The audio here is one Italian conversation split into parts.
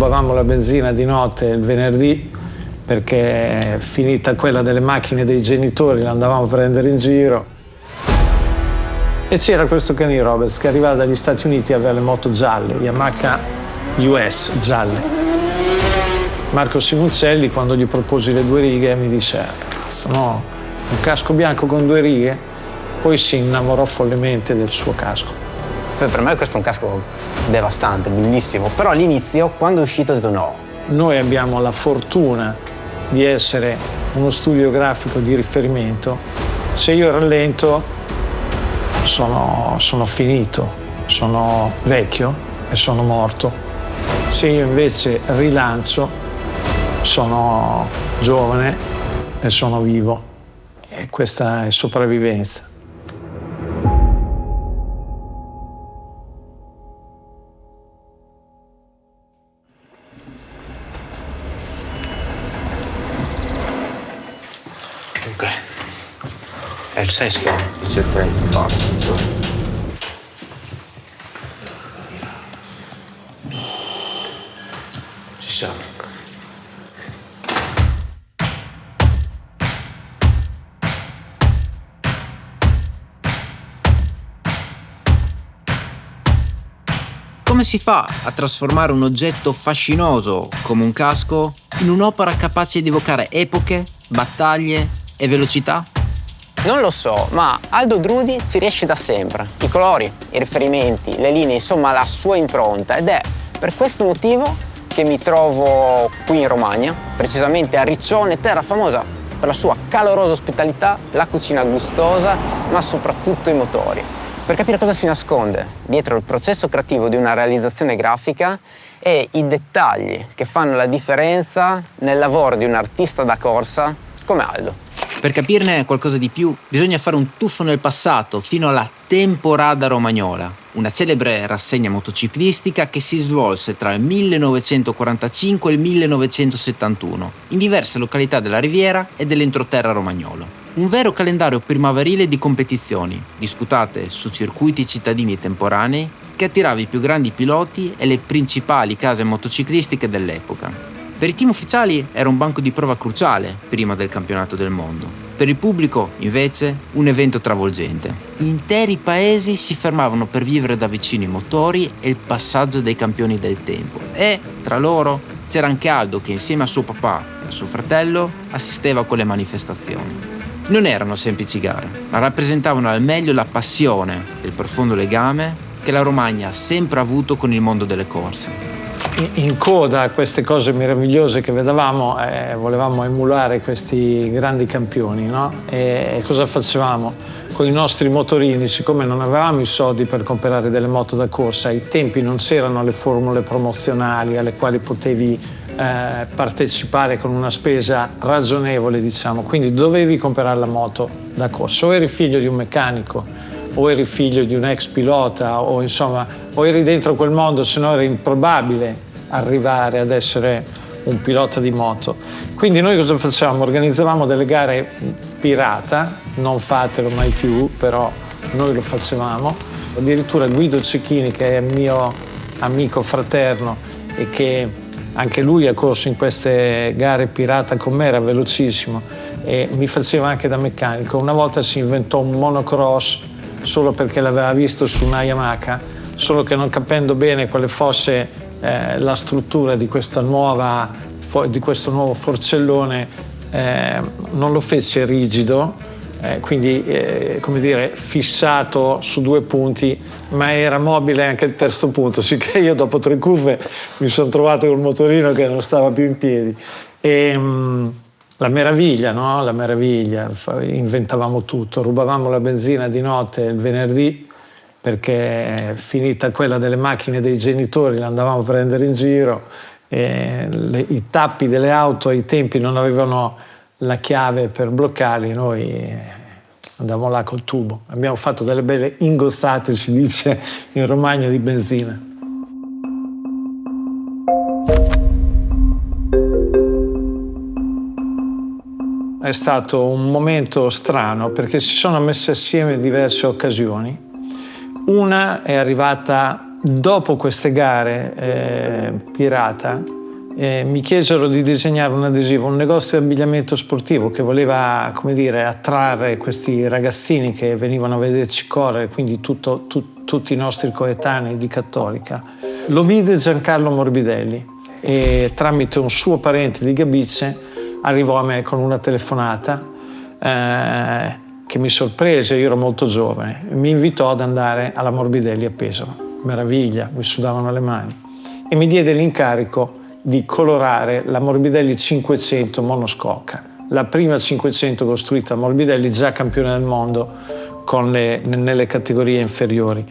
rubavamo la benzina di notte il venerdì, perché finita quella delle macchine dei genitori l'andavamo a prendere in giro. E c'era questo Kenny Roberts che arrivava dagli Stati Uniti e aveva le moto gialle, Yamaha US gialle. Marco Simoncelli, quando gli proposi le 2 righe, mi disse: no, un casco bianco con 2 righe. Poi si innamorò follemente del suo casco. Per me questo è un casco devastante, bellissimo, però all'inizio, quando è uscito, ho detto no. Noi abbiamo la fortuna di essere uno studio grafico di riferimento. Se io rallento sono finito, sono vecchio e sono morto. Se io invece rilancio sono giovane e sono vivo. E questa è sopravvivenza. È il sesto. Ci siamo. Come si fa a trasformare un oggetto fascinoso come un casco in un'opera capace di evocare epoche, battaglie e velocità? Non lo so, ma Aldo Drudi ci riesce da sempre. I colori, i riferimenti, le linee, insomma la sua impronta. Ed è per questo motivo che mi trovo qui in Romagna, precisamente a Riccione, terra famosa per la sua calorosa ospitalità, la cucina gustosa, ma soprattutto i motori. Per capire cosa si nasconde dietro il processo creativo di una realizzazione grafica e i dettagli che fanno la differenza nel lavoro di un artista da corsa come Aldo. Per capirne qualcosa di più, bisogna fare un tuffo nel passato, fino alla Temporada Romagnola, una celebre rassegna motociclistica che si svolse tra il 1945 e il 1971, in diverse località della Riviera e dell'entroterra romagnolo. Un vero calendario primaverile di competizioni, disputate su circuiti cittadini temporanei, che attirava i più grandi piloti e le principali case motociclistiche dell'epoca. Per i team ufficiali era un banco di prova cruciale prima del campionato del mondo. Per il pubblico, invece, un evento travolgente. Interi paesi si fermavano per vivere da vicino i motori e il passaggio dei campioni del tempo. E, tra loro, c'era anche Aldo che insieme a suo papà e a suo fratello assisteva a quelle manifestazioni. Non erano semplici gare, ma rappresentavano al meglio la passione e il profondo legame che la Romagna ha sempre avuto con il mondo delle corse. In coda a queste cose meravigliose che vedevamo, volevamo emulare questi grandi campioni, no? E cosa facevamo? Con i nostri motorini, siccome non avevamo i soldi per comprare delle moto da corsa, ai tempi non c'erano le formule promozionali alle quali potevi partecipare con una spesa ragionevole, diciamo, quindi dovevi comprare la moto da corsa, o eri figlio di un meccanico, o eri figlio di un ex pilota, o insomma, o eri dentro quel mondo, se no era improbabile arrivare ad essere un pilota di moto. Quindi noi cosa facevamo? Organizzavamo delle gare pirata, non fatelo mai più, però noi lo facevamo. Addirittura Guido Cecchini, che è mio amico fraterno e che anche lui ha corso in queste gare pirata con me, era velocissimo e mi faceva anche da meccanico. Una volta si inventò un monocross solo perché l'aveva visto su una Yamaha, solo che non capendo bene quale fosse la struttura di questo nuovo forcellone, non lo fece rigido, quindi come dire fissato su 2 punti, ma era mobile anche il terzo punto, sicché io dopo 3 curve mi sono trovato col motorino che non stava più in piedi. E la meraviglia, no? La meraviglia, inventavamo tutto, rubavamo la benzina di notte il venerdì, perché finita quella delle macchine dei genitori l'andavamo a prendere in giro, e i tappi delle auto ai tempi non avevano la chiave per bloccarli, noi andavamo là col tubo. Abbiamo fatto delle belle ingozzate, si dice in Romagna, di benzina. È stato un momento strano perché si sono messe assieme diverse occasioni. Una è arrivata Dopo queste gare pirata, mi chiesero di disegnare un adesivo, un negozio di abbigliamento sportivo che voleva, come dire, attrarre questi ragazzini che venivano a vederci correre, quindi tutti i nostri coetanei di Cattolica. Lo vide Giancarlo Morbidelli e tramite un suo parente di Gabice arrivò a me con una telefonata che mi sorprese, io ero molto giovane, mi invitò ad andare alla Morbidelli a Pesaro. Meraviglia, mi sudavano le mani, e mi diede l'incarico di colorare la Morbidelli 500 monoscocca, la prima 500 costruita a Morbidelli, già campione del mondo nelle categorie inferiori.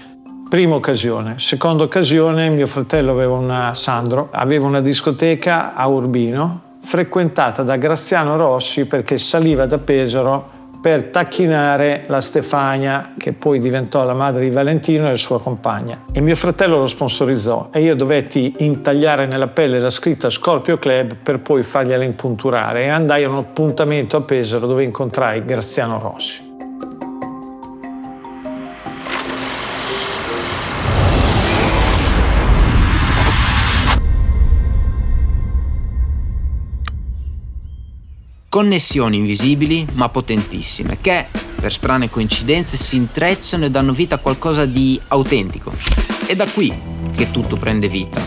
Prima occasione. Seconda occasione, mio fratello Sandro aveva una discoteca a Urbino frequentata da Graziano Rossi, perché saliva da Pesaro per tacchinare la Stefania, che poi diventò la madre di Valentino e la sua compagna. E mio fratello lo sponsorizzò e io dovetti intagliare nella pelle la scritta Scorpio Club per poi fargliela impunturare, e andai a un appuntamento a Pesaro dove incontrai Graziano Rossi. Connessioni invisibili ma potentissime che, per strane coincidenze, si intrecciano e danno vita a qualcosa di autentico. È da qui che tutto prende vita,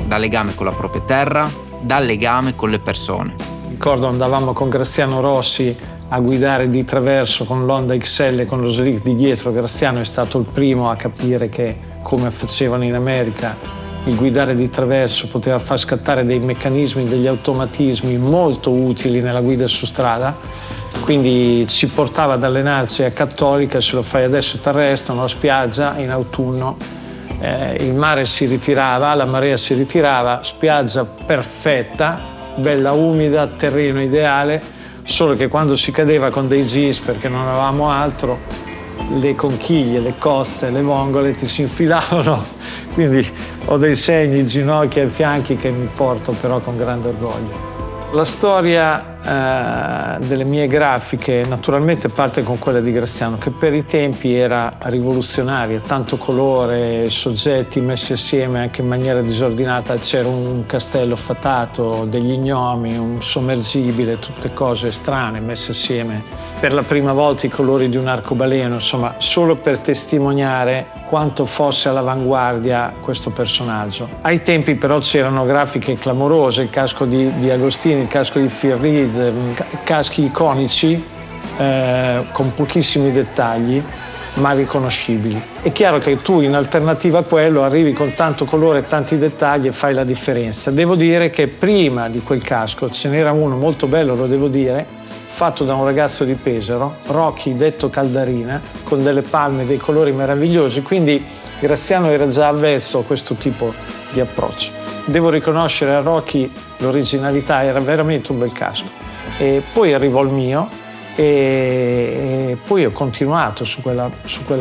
dal legame con la propria terra, dal legame con le persone. Ricordo andavamo con Graziano Rossi a guidare di traverso con l'Honda XL con lo slick di dietro. Graziano è stato il primo a capire che, come facevano in America, il guidare di traverso poteva far scattare dei meccanismi, degli automatismi molto utili nella guida su strada, quindi ci portava ad allenarci a Cattolica. Se lo fai adesso ti arrestano, a spiaggia in autunno, il mare si ritirava, la marea si ritirava, spiaggia perfetta, bella umida, terreno ideale, solo che quando si cadeva con dei gis, perché non avevamo altro, le conchiglie, le cozze, le vongole ti si infilavano, quindi ho dei segni, ginocchia e fianchi che mi porto però con grande orgoglio. La storia delle mie grafiche naturalmente parte con quella di Graziano, che per i tempi era rivoluzionaria, tanto colore, soggetti messi assieme anche in maniera disordinata, c'era un castello fatato, degli gnomi, un sommergibile, tutte cose strane messe assieme. Per la prima volta i colori di un arcobaleno, insomma, solo per testimoniare quanto fosse all'avanguardia questo personaggio. Ai tempi però c'erano grafiche clamorose, il casco di Agostini, il casco di Phil Reed, caschi iconici con pochissimi dettagli ma riconoscibili. È chiaro che tu in alternativa a quello arrivi con tanto colore e tanti dettagli e fai la differenza. Devo dire che prima di quel casco ce n'era uno molto bello, lo devo dire, fatto da un ragazzo di Pesaro, Rocky detto Caldarina, con delle palme, dei colori meravigliosi, quindi Graziano era già avvezzo a questo tipo di approccio. Devo riconoscere a Rocky l'originalità, era veramente un bel casco. E poi arrivò il mio e poi ho continuato su quella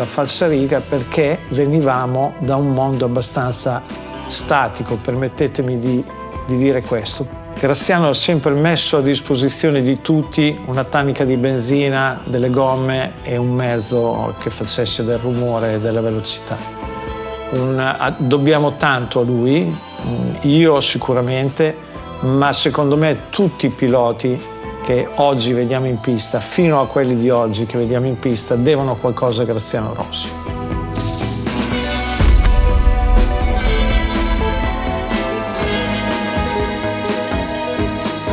falsariga, perché venivamo da un mondo abbastanza statico, permettetemi di dire questo. Graziano ha sempre messo a disposizione di tutti una tanica di benzina, delle gomme e un mezzo che facesse del rumore e della velocità. Dobbiamo tanto a lui, io sicuramente, ma secondo me tutti i piloti che oggi vediamo in pista, fino a quelli di oggi che vediamo in pista, devono qualcosa a Graziano Rossi.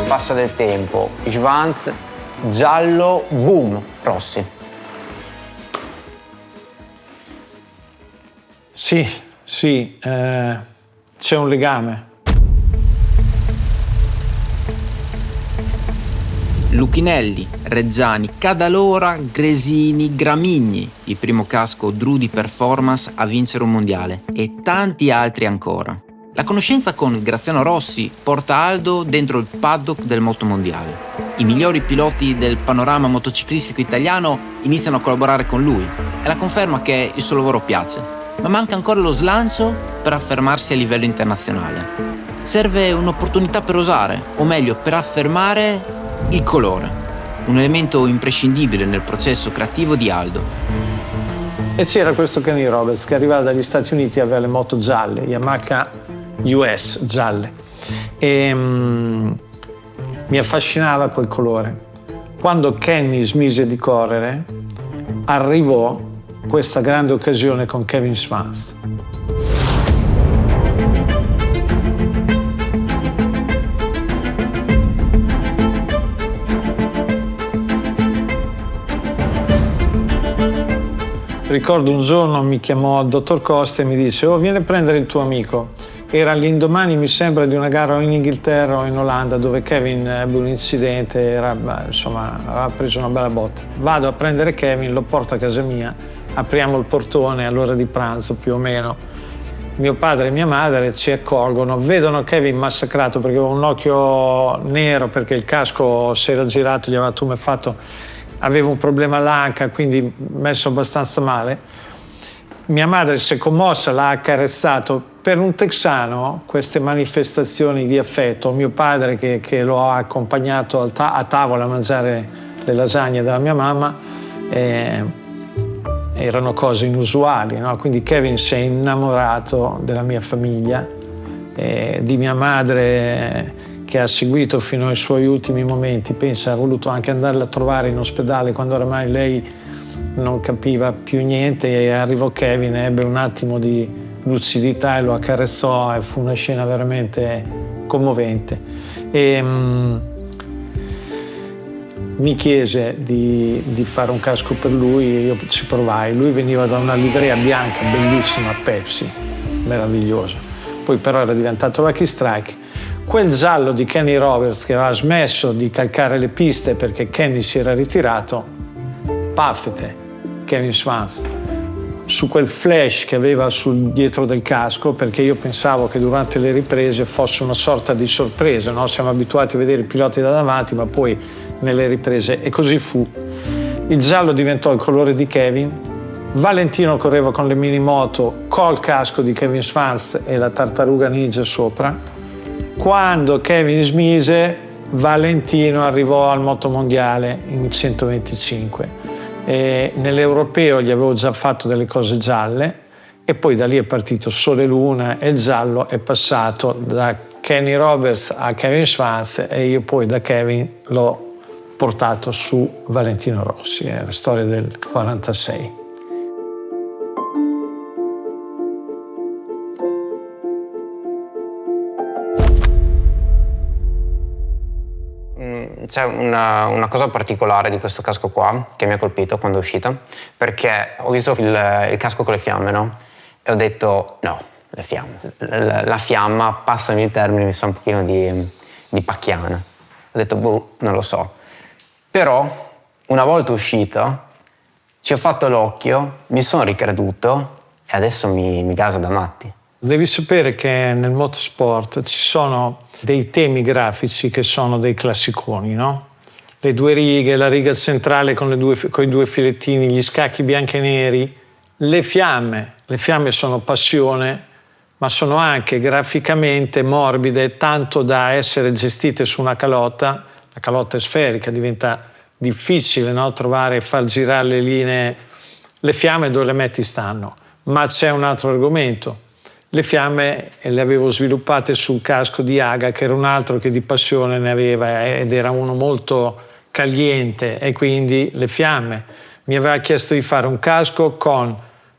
Passa del tempo, Schwanz, giallo, boom, Rossi. Sì, c'è un legame. Lucchinelli, Reggiani, Cadalora, Gresini, Gramigni, il primo casco Drudi Performance a vincere un mondiale, e tanti altri ancora. La conoscenza con Graziano Rossi porta Aldo dentro il paddock del motomondiale. I migliori piloti del panorama motociclistico italiano iniziano a collaborare con lui. È la conferma che il suo lavoro piace, ma manca ancora lo slancio per affermarsi a livello internazionale. Serve un'opportunità per osare, o meglio per affermare il colore, un elemento imprescindibile nel processo creativo di Aldo. E c'era questo Kenny Roberts che arrivava dagli Stati Uniti e aveva le moto gialle, Yamaha US gialle, e mi affascinava quel colore. Quando Kenny smise di correre, arrivò questa grande occasione con Kevin Schwantz. Ricordo un giorno mi chiamò il dottor Costa e mi disse: oh, vieni a prendere il tuo amico. Era l'indomani, mi sembra, di una gara in Inghilterra o in Olanda dove Kevin ebbe un incidente, aveva preso una bella botta. Vado a prendere Kevin, lo porto a casa mia, apriamo il portone all'ora di pranzo più o meno. Mio padre e mia madre ci accorgono, vedono Kevin massacrato perché aveva un occhio nero perché il casco si era girato, gli aveva tumefatto. Aveva un problema all'anca, quindi messo abbastanza male. Mia madre si è commossa, l'ha accarezzato. Per un texano queste manifestazioni di affetto, mio padre che lo ha accompagnato a tavola a mangiare le lasagne della mia mamma, erano cose inusuali, no? Quindi Kevin si è innamorato della mia famiglia, di mia madre, che ha seguito fino ai suoi ultimi momenti. Pensa, ha voluto anche andarla a trovare in ospedale quando oramai lei non capiva più niente, e arrivò Kevin, ebbe un attimo di lucidità e lo accarezzò, e fu una scena veramente commovente. E mi chiese di fare un casco per lui e io ci provai. Lui veniva da una livrea bianca bellissima, Pepsi, meravigliosa. Poi però era diventato Lucky Strike. Quel giallo di Kenny Roberts, che aveva smesso di calcare le piste perché Kenny si era ritirato, paffete, Kevin Schwantz, su quel flash che aveva sul dietro del casco, perché io pensavo che durante le riprese fosse una sorta di sorpresa, no? Siamo abituati a vedere i piloti da davanti, ma poi nelle riprese, e così fu. Il giallo diventò il colore di Kevin. Valentino correva con le minimoto col casco di Kevin Schwantz e la tartaruga ninja sopra. Quando Kevin smise, Valentino arrivò al motomondiale in 125. E nell'europeo gli avevo già fatto delle cose gialle, e poi da lì è partito Sole Luna, e il giallo è passato da Kenny Roberts a Kevin Schwantz, e io poi da Kevin l'ho portato su Valentino Rossi. È la storia del 46. C'è una cosa particolare di questo casco qua che mi ha colpito quando è uscito, perché ho visto il casco con le fiamme, no? E ho detto no, le fiamme. La fiamma, passami il termine, mi sa un pochino di pacchiana. Ho detto boh, non lo so. Però una volta uscito ci ho fatto l'occhio, mi sono ricreduto e adesso mi gaso da matti. Devi sapere che nel motorsport ci sono dei temi grafici che sono dei classiconi, no? Le due righe, la riga centrale con i due filettini, gli scacchi bianchi e neri, le fiamme. Le fiamme sono passione, ma sono anche graficamente morbide, tanto da essere gestite su una calotta. La calotta è sferica, diventa difficile, no? Trovare e far girare le linee. Le fiamme dove le metti stanno. Ma c'è un altro argomento. Le fiamme le avevo sviluppate sul casco di Aga, che era un altro che di passione ne aveva, ed era uno molto caliente, e quindi le fiamme. Mi aveva chiesto di fare un casco con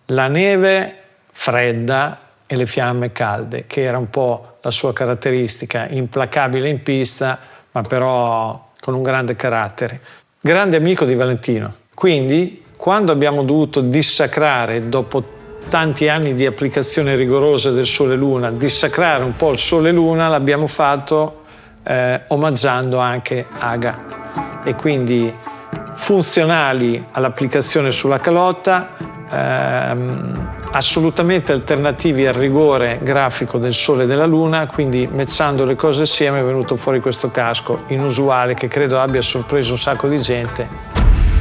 la neve fredda e le fiamme calde, che era un po' la sua caratteristica, implacabile in pista, ma però con un grande carattere. Grande amico di Valentino. Quindi, quando abbiamo dovuto dissacrare, dopo tanti anni di applicazione rigorosa del Sole Luna, dissacrare un po' il Sole Luna, l'abbiamo fatto omaggiando anche Aga, e quindi funzionali all'applicazione sulla calotta, assolutamente alternativi al rigore grafico del Sole e della Luna, quindi matchando le cose assieme è venuto fuori questo casco inusuale che credo abbia sorpreso un sacco di gente.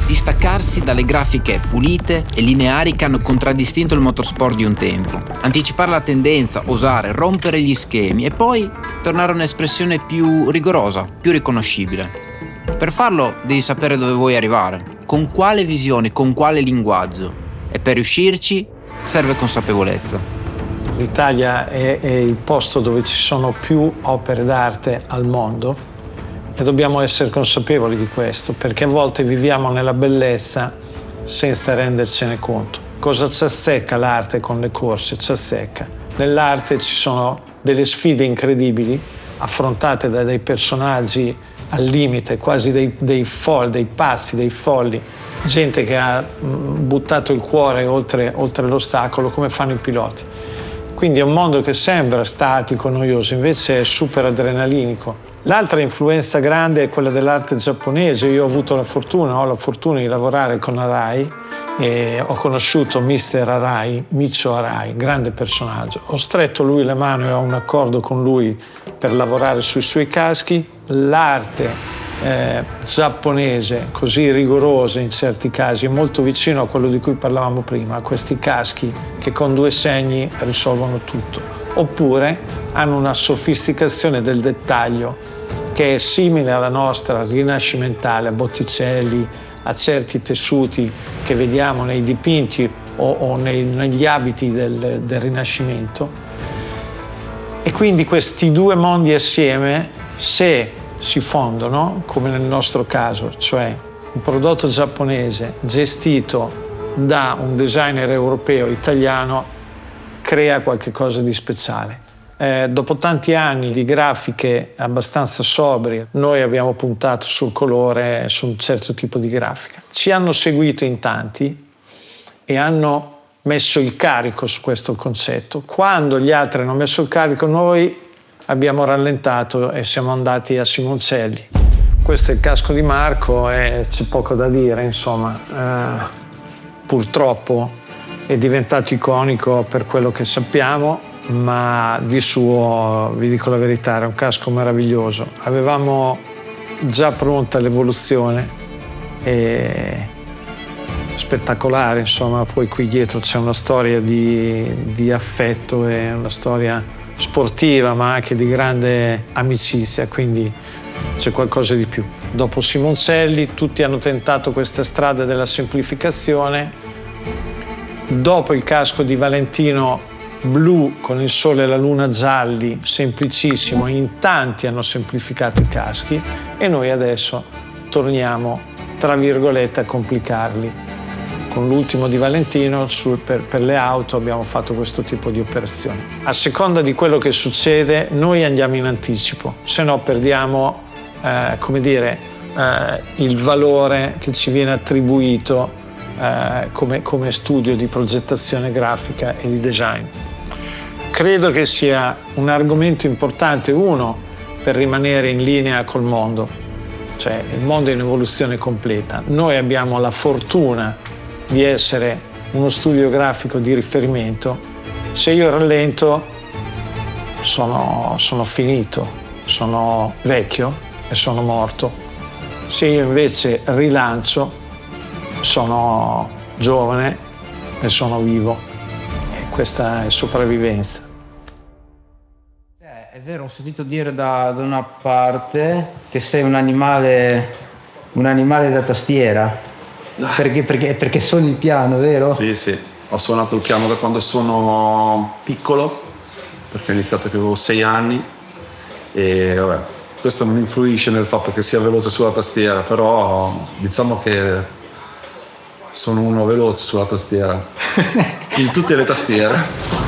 Distaccarsi dalle grafiche pulite e lineari che hanno contraddistinto il motorsport di un tempo, anticipare la tendenza, osare, rompere gli schemi e poi tornare a un'espressione più rigorosa, più riconoscibile. Per farlo devi sapere dove vuoi arrivare, con quale visione, con quale linguaggio. e per riuscirci serve consapevolezza. L'Italia è il posto dove ci sono più opere d'arte al mondo e dobbiamo essere consapevoli di questo, perché a volte viviamo nella bellezza senza rendercene conto. Cosa ci assecca l'arte con le corse? Ci assecca. Nell'arte ci sono delle sfide incredibili affrontate da dei personaggi al limite, quasi dei pazzi, dei folli, gente che ha buttato il cuore oltre l'ostacolo come fanno i piloti. Quindi è un mondo che sembra statico, noioso, invece è super adrenalinico. L'altra influenza grande è quella dell'arte giapponese. Io ho la fortuna di lavorare con Arai e ho conosciuto Mr. Arai, Micio Arai, grande personaggio. Ho stretto lui le mani e ho un accordo con lui per lavorare sui suoi caschi. L'arte giapponese, così rigorosa in certi casi, è molto vicino a quello di cui parlavamo prima, a questi caschi che con 2 segni risolvono tutto. Oppure hanno una sofisticazione del dettaglio che è simile alla nostra, rinascimentale, a Botticelli, a certi tessuti che vediamo nei dipinti o negli abiti del Rinascimento. E quindi questi 2 mondi assieme, se si fondono, come nel nostro caso, cioè un prodotto giapponese gestito da un designer europeo italiano, crea qualcosa di speciale. Dopo tanti anni di grafiche abbastanza sobrie, noi abbiamo puntato sul colore, su un certo tipo di grafica. Ci hanno seguito in tanti e hanno messo il carico su questo concetto. Quando gli altri hanno messo il carico, noi abbiamo rallentato e siamo andati a Simoncelli. Questo è il casco di Marco e c'è poco da dire, insomma. Purtroppo è diventato iconico per quello che sappiamo, ma di suo, vi dico la verità, era un casco meraviglioso. Avevamo già pronta l'evoluzione e spettacolare, insomma. Poi qui dietro c'è una storia di affetto e una storia sportiva, ma anche di grande amicizia, quindi c'è qualcosa di più. Dopo Simoncelli tutti hanno tentato questa strada della semplificazione. Dopo il casco di Valentino blu con il sole e la luna gialli, semplicissimo, in tanti hanno semplificato i caschi e noi adesso torniamo, tra virgolette, a complicarli. Con l'ultimo di Valentino per le auto abbiamo fatto questo tipo di operazioni. A seconda di quello che succede noi andiamo in anticipo, se no perdiamo il valore che ci viene attribuito come studio di progettazione grafica e di design. Credo che sia un argomento importante, uno, per rimanere in linea col mondo, cioè il mondo è in evoluzione completa. Noi abbiamo la fortuna di essere uno studio grafico di riferimento. Se io rallento sono finito, sono vecchio e sono morto. Se io invece rilancio sono giovane e sono vivo. E questa è sopravvivenza. È vero, ho sentito dire da una parte che sei un animale da tastiera. Perché suoni il piano, vero? Sì, ho suonato il piano da quando sono piccolo, perché ho iniziato che avevo 6 anni e vabbè, questo non influisce nel fatto che sia veloce sulla tastiera, però diciamo che sono uno veloce sulla tastiera, in tutte le tastiere.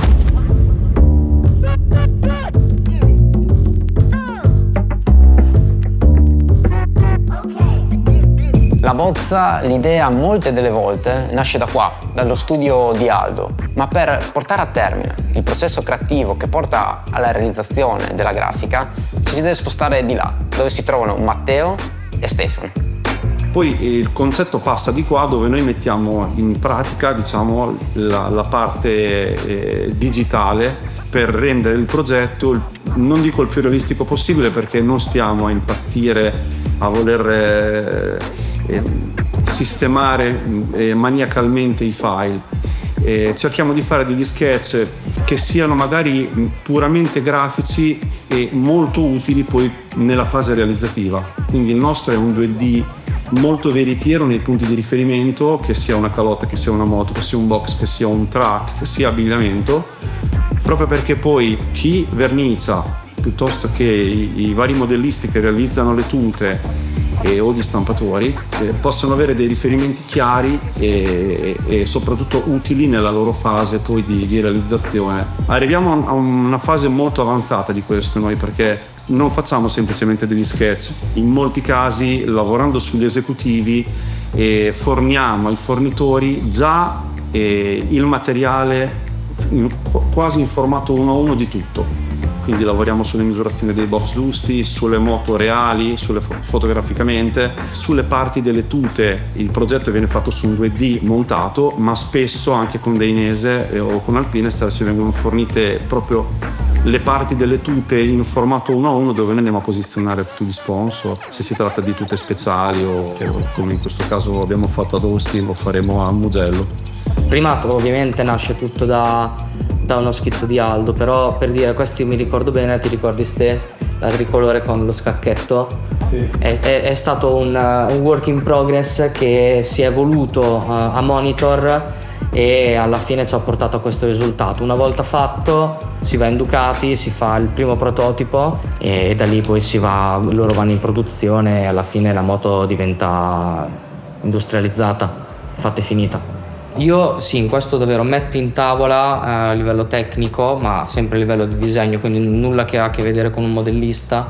La bozza, l'idea molte delle volte nasce da qua, dallo studio di Aldo, ma per portare a termine il processo creativo che porta alla realizzazione della grafica ci si deve spostare di là, dove si trovano Matteo e Stefano. Poi il concetto passa di qua, dove noi mettiamo in pratica, diciamo, la parte digitale per rendere il progetto, non dico il più realistico possibile, perché non stiamo a impazzire, a voler sistemare maniacalmente i file. Cerchiamo di fare degli sketch che siano magari puramente grafici e molto utili poi nella fase realizzativa. Quindi il nostro è un 2D molto veritiero nei punti di riferimento, che sia una calotta, che sia una moto, che sia un box, che sia un track, che sia abbigliamento, proprio perché poi chi vernicia piuttosto che i vari modellisti che realizzano le tute o gli stampatori possono avere dei riferimenti chiari e soprattutto utili nella loro fase poi di realizzazione. Arriviamo a una fase molto avanzata di questo noi, perché non facciamo semplicemente degli sketch, in molti casi lavorando sugli esecutivi forniamo ai fornitori già il materiale quasi in formato 1:1 di tutto. Quindi lavoriamo sulle misurazioni dei box giusti, sulle moto reali, fotograficamente, sulle parti delle tute. Il progetto viene fatto su un 2D montato, ma spesso anche con Dainese o con Alpinestar ci vengono fornite proprio le parti delle tute in formato 1:1, dove noi andiamo a posizionare tutti gli sponsor, se si tratta di tute speciali o come in questo caso abbiamo fatto ad Austin, lo faremo a Mugello. Prima ovviamente nasce tutto da uno schizzo di Aldo, però per dire, questi mi ricordo bene, ti ricordi la tricolore con lo scacchetto? Sì. È stato un work in progress che si è evoluto a monitor e alla fine ci ha portato a questo risultato. Una volta fatto si va in Ducati, si fa il primo prototipo e da lì poi loro vanno in produzione e alla fine la moto diventa industrializzata, fatta e finita. Io sì, in questo davvero metto in tavola a livello tecnico, ma sempre a livello di disegno, quindi nulla che ha a che vedere con un modellista,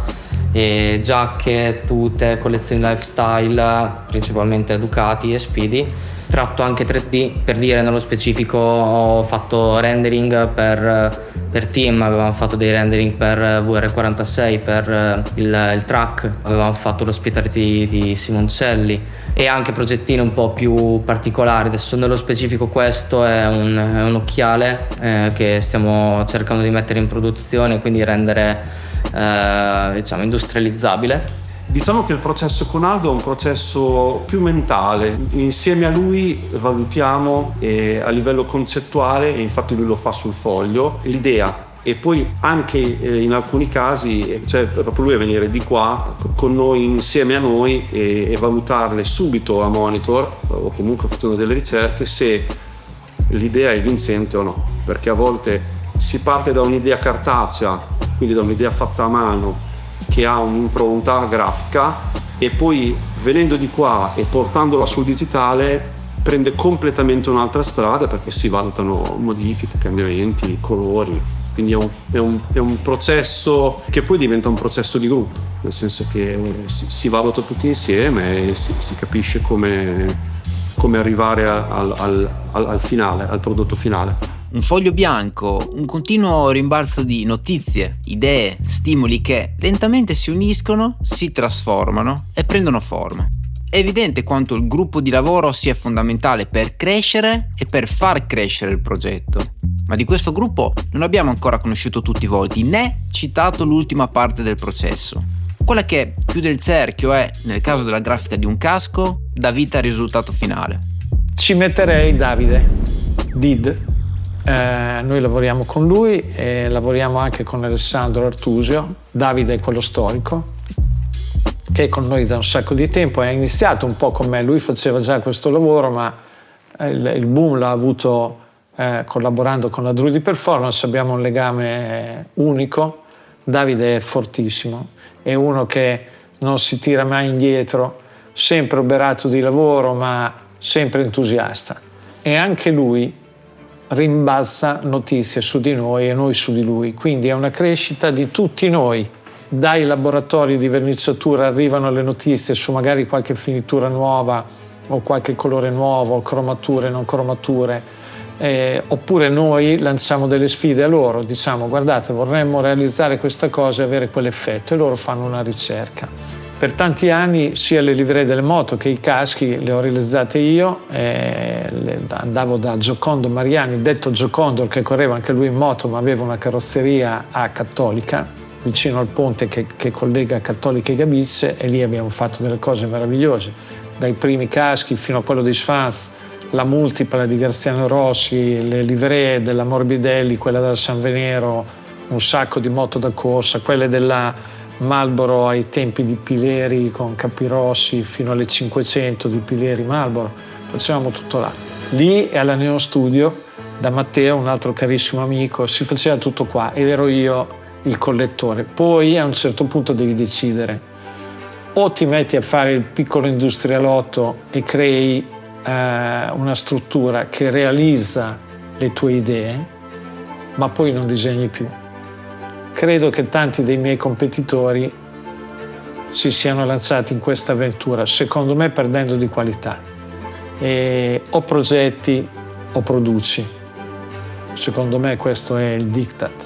giacche, tute, collezioni lifestyle, principalmente Ducati e Speedy. Tratto anche 3D, per dire nello specifico ho fatto rendering per team, avevamo fatto dei rendering per VR46, per il track, avevamo fatto l'ospitality di Simoncelli e anche progettini un po' più particolari. Adesso nello specifico questo è un occhiale che stiamo cercando di mettere in produzione, quindi rendere diciamo industrializzabile. Diciamo che il processo con Aldo è un processo più mentale. Insieme a lui valutiamo a livello concettuale, e infatti lui lo fa sul foglio, l'idea. E poi anche in alcuni casi c'è proprio lui a venire di qua con noi, insieme a noi, e valutarle subito a monitor o comunque facendo delle ricerche se l'idea è vincente o no, perché a volte si parte da un'idea cartacea, quindi da un'idea fatta a mano che ha un'impronta grafica, e poi venendo di qua e portandola sul digitale prende completamente un'altra strada, perché si valutano modifiche, cambiamenti, colori. Quindi è un processo che poi diventa un processo di gruppo, nel senso che si valuta tutti insieme e si capisce come arrivare al finale, al prodotto finale. Un foglio bianco, un continuo rimbalzo di notizie, idee, stimoli che lentamente si uniscono, si trasformano e prendono forma. È evidente quanto il gruppo di lavoro sia fondamentale per crescere e per far crescere il progetto. Ma di questo gruppo non abbiamo ancora conosciuto tutti i volti, né citato l'ultima parte del processo. Quella che chiude il cerchio è, nel caso della grafica di un casco, dà vita al risultato finale. Ci metterei Davide, Did. Noi lavoriamo con lui e lavoriamo anche con Alessandro Artusio. Davide è quello storico, che è con noi da un sacco di tempo, ha iniziato un po' con me, lui faceva già questo lavoro, ma il boom l'ha avuto collaborando con la Druidi Performance. Abbiamo un legame unico. Davide è fortissimo, è uno che non si tira mai indietro, sempre oberato di lavoro, ma sempre entusiasta, e anche lui rimbalza notizie su di noi e noi su di lui, quindi è una crescita di tutti noi. Dai laboratori di verniciatura arrivano le notizie su magari qualche finitura nuova o qualche colore nuovo, cromature, non cromature, oppure noi lanciamo delle sfide a loro, diciamo guardate vorremmo realizzare questa cosa e avere quell'effetto, e loro fanno una ricerca. Per tanti anni sia le livree delle moto che i caschi le ho realizzate io, andavo da Giocondo Mariani, detto Giocondo, che correva anche lui in moto ma aveva una carrozzeria a Cattolica, vicino al ponte che collega Cattolica e Gabice, e lì abbiamo fatto delle cose meravigliose, dai primi caschi fino a quello di Sfanz, la multipla di Graziano Rossi, le livree della Morbidelli, quella della San Venero, un sacco di moto da corsa, quelle della Marlboro ai tempi di Pileri con Capirossi fino alle 500 di Pileri Marlboro, facevamo tutto là. Lì e alla Neo Studio da Matteo, un altro carissimo amico, si faceva tutto qua ed ero io il collettore. Poi a un certo punto devi decidere, o ti metti a fare il piccolo industrialotto e crei una struttura che realizza le tue idee, ma poi non disegni più. Credo che tanti dei miei competitori si siano lanciati in questa avventura, secondo me perdendo di qualità. O progetti o produci. Secondo me questo è il diktat.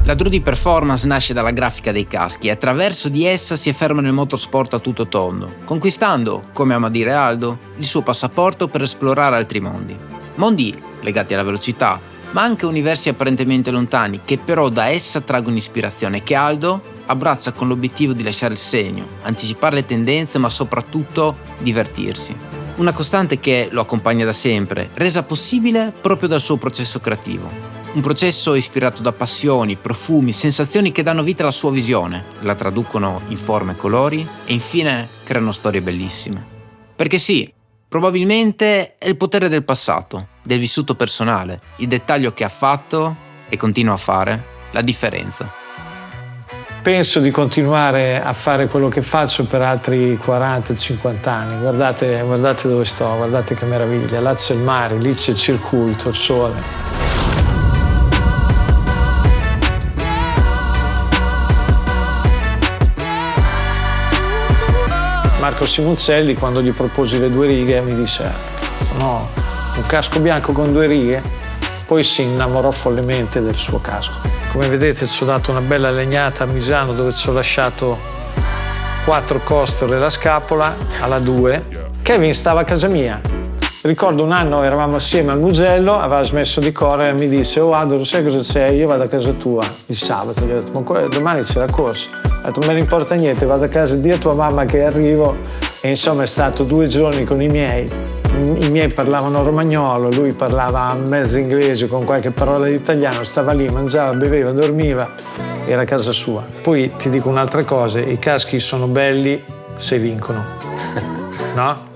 La Drudy Performance nasce dalla grafica dei caschi e attraverso di essa si afferma nel motorsport a tutto tondo, conquistando, come ama dire Aldo, il suo passaporto per esplorare altri mondi. Mondi legati alla velocità, ma anche universi apparentemente lontani che però da essa traggono ispirazione, che Aldo abbraccia con l'obiettivo di lasciare il segno, anticipare le tendenze ma soprattutto divertirsi. Una costante che lo accompagna da sempre, resa possibile proprio dal suo processo creativo. Un processo ispirato da passioni, profumi, sensazioni che danno vita alla sua visione, la traducono in forme e colori e infine creano storie bellissime. Perché sì, probabilmente è il potere del passato, del vissuto personale, il dettaglio che ha fatto e continua a fare la differenza. Penso di continuare a fare quello che faccio per altri 40-50 anni. Guardate dove sto, guardate che meraviglia. Là c'è il mare, lì c'è il circuito, il sole. Marco Simoncelli, quando gli proposi le 2 righe, mi disse no, un casco bianco con 2 righe. Poi si innamorò follemente del suo casco. Come vedete ci ho dato una bella legnata a Misano, dove ci ho lasciato 4 costole e la scapola alla 2. Kevin stava a casa mia. Ricordo un anno eravamo assieme al Mugello, aveva smesso di correre e mi disse oh Aldo, sai cosa c'è? Io vado a casa tua il sabato. Gli ho detto ma domani c'è la corsa. Ho detto non me ne importa niente, vado a casa di tua mamma che arrivo. E insomma è stato 2 giorni con i miei parlavano romagnolo, lui parlava mezzo inglese con qualche parola di italiano, stava lì, mangiava, beveva, dormiva, era a casa sua. Poi ti dico un'altra cosa, i caschi sono belli se vincono, no?